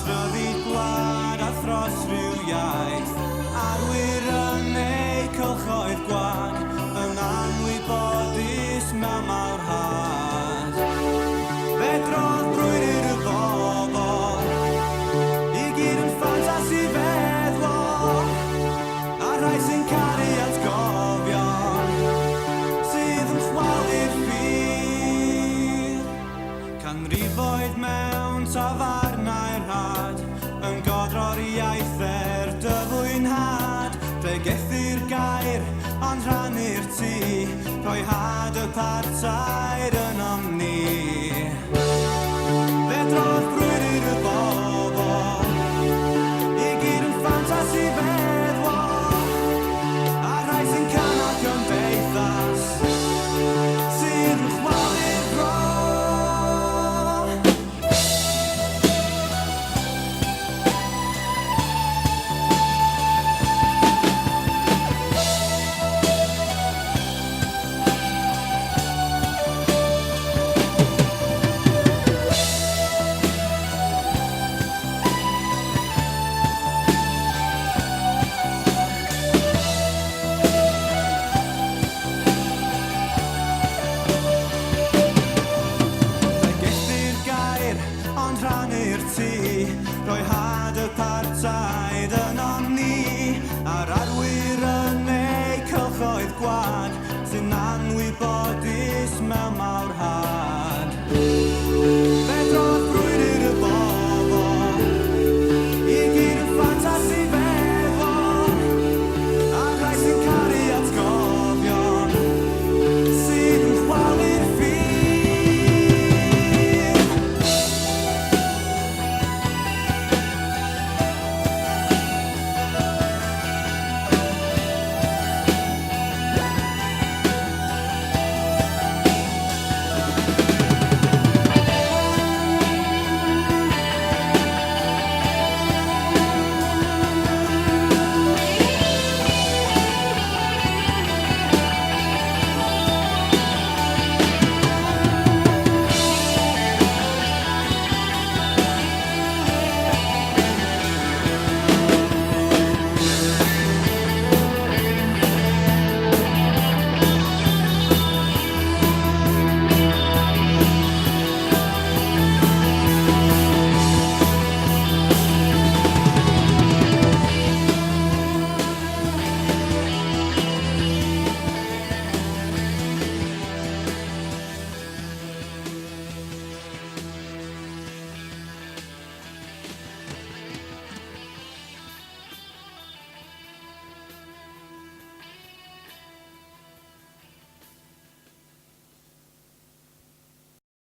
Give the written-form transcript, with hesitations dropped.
Rhyddid gwlad a thros rhyw iaith, arwyr yn ei cylchoedd gwag, yn anwybodus mewn mawr had. Fedrodd brwydyr y bobl, i gyd yn ffantasi feddwl, a rhai sy'n caru atgofion, sydd yn chwalu'r ffydd. Canrifoedd mewn tafarnau'r rhad, yn godro'r iaith dyfwynhad, pregethu'r gair, ond rhannu'r tŷ, rhoi had y partaid